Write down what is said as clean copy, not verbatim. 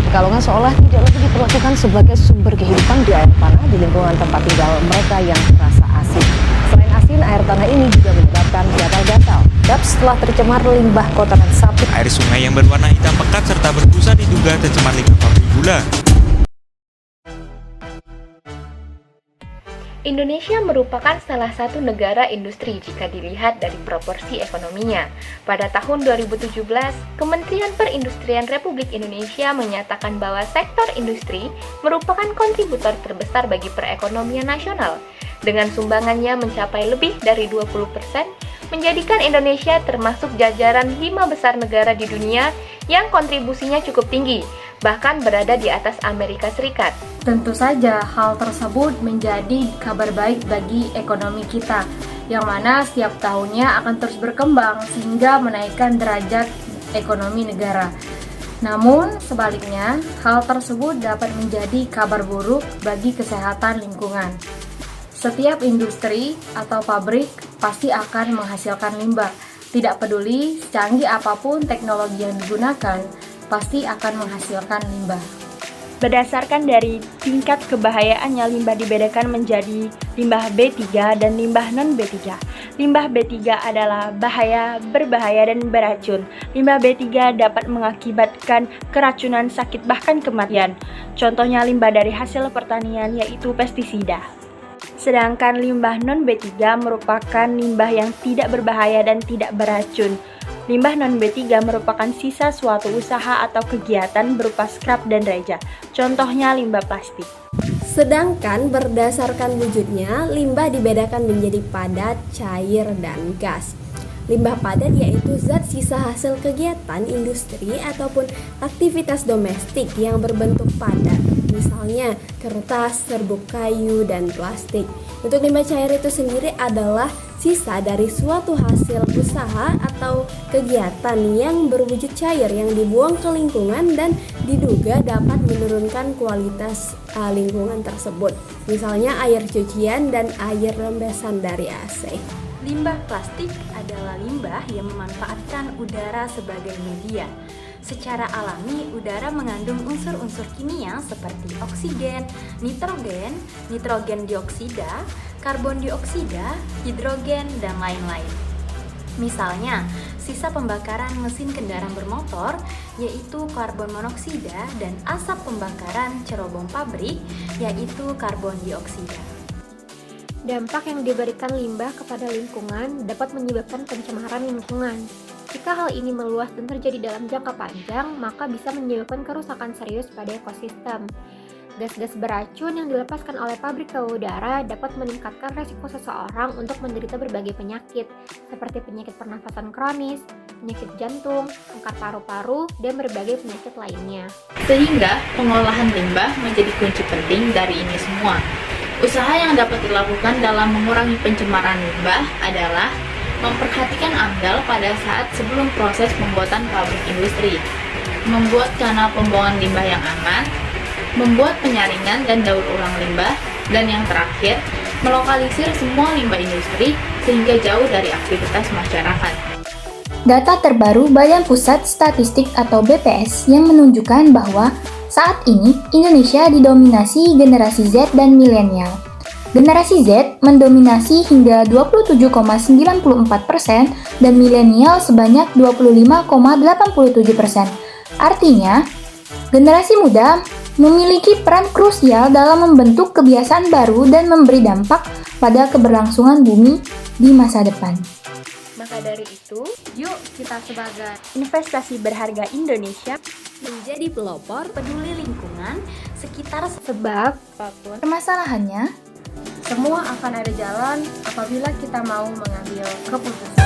Pekalongan seolah tidak lagi diperlakukan sebagai sumber kehidupan di air tanah di lingkungan tempat tinggal mereka yang terasa asin. Selain asin, air tanah ini juga menyebabkan gatal-gatal setelah tercemar limbah kotoran sapi. Air sungai yang berwarna hitam pekat serta berbusa diduga tercemar limbah pabrik gula. Indonesia merupakan salah satu negara industri jika dilihat dari proporsi ekonominya. Pada tahun 2017, Kementerian Perindustrian Republik Indonesia menyatakan bahwa sektor industri merupakan kontributor terbesar bagi perekonomian nasional. Dengan sumbangannya mencapai lebih dari 20%, menjadikan Indonesia termasuk jajaran 5 besar negara di dunia yang kontribusinya cukup tinggi, bahkan berada di atas Amerika Serikat. Tentu saja hal tersebut menjadi kabar baik bagi ekonomi kita, yang mana setiap tahunnya akan terus berkembang sehingga menaikkan derajat ekonomi negara. Namun sebaliknya, hal tersebut dapat menjadi kabar buruk bagi kesehatan lingkungan. Setiap industri atau pabrik pasti akan menghasilkan limbah. Tidak peduli secanggih apapun teknologi yang digunakan, pasti akan menghasilkan limbah. Berdasarkan dari tingkat kebahayaannya, limbah dibedakan menjadi limbah B3 dan limbah non-B3. Limbah B3 adalah bahaya, berbahaya, dan beracun. Limbah B3 dapat mengakibatkan keracunan, sakit, bahkan kematian. Contohnya limbah dari hasil pertanian yaitu pestisida. Sedangkan limbah non-B3 merupakan limbah yang tidak berbahaya dan tidak beracun. Limbah non-B3 merupakan sisa suatu usaha atau kegiatan berupa scrap dan reja. Contohnya limbah plastik. Sedangkan berdasarkan wujudnya, limbah dibedakan menjadi padat, cair, dan gas. Limbah padat yaitu zat sisa hasil kegiatan industri ataupun aktivitas domestik yang berbentuk padat, misalnya kertas, serbuk kayu, dan plastik. Untuk limbah cair itu sendiri adalah sisa dari suatu hasil usaha atau kegiatan yang berwujud cair yang dibuang ke lingkungan dan diduga dapat menurunkan kualitas lingkungan tersebut, misalnya air cucian dan air rembesan dari AC. Limbah plastik adalah limbah yang memanfaatkan udara sebagai media. Secara alami, udara mengandung unsur-unsur kimia seperti oksigen, nitrogen dioksida, karbon dioksida, hidrogen, dan lain-lain. Misalnya, sisa pembakaran mesin kendaraan bermotor yaitu karbon monoksida dan asap pembakaran cerobong pabrik yaitu karbon dioksida. Dampak yang diberikan limbah kepada lingkungan dapat menyebabkan pencemaran lingkungan. Jika hal ini meluas dan terjadi dalam jangka panjang, maka bisa menyebabkan kerusakan serius pada ekosistem. Gas-gas beracun yang dilepaskan oleh pabrik ke udara dapat meningkatkan resiko seseorang untuk menderita berbagai penyakit, seperti penyakit pernafasan kronis, penyakit jantung, kanker paru-paru, dan berbagai penyakit lainnya. Sehingga pengolahan limbah menjadi kunci penting dari ini semua. Usaha yang dapat dilakukan dalam mengurangi pencemaran limbah adalah memperhatikan AMDAL pada saat sebelum proses pembuatan pabrik industri, membuat kanal pembuangan limbah yang aman, membuat penyaringan dan daur ulang limbah, dan yang terakhir, melokalisir semua limbah industri sehingga jauh dari aktivitas masyarakat. Data terbaru Badan Pusat Statistik atau BPS yang menunjukkan bahwa saat ini Indonesia didominasi generasi Z dan milenial. Generasi Z mendominasi hingga 27,94% dan milenial sebanyak 25,87%. Artinya, generasi muda memiliki peran krusial dalam membentuk kebiasaan baru dan memberi dampak pada keberlangsungan bumi di masa depan. Maka dari itu, yuk kita sebagai investasi berharga Indonesia menjadi pelopor peduli lingkungan sekitar Sebab apapun Permasalahannya, Semua akan ada jalan apabila kita mau mengambil keputusan.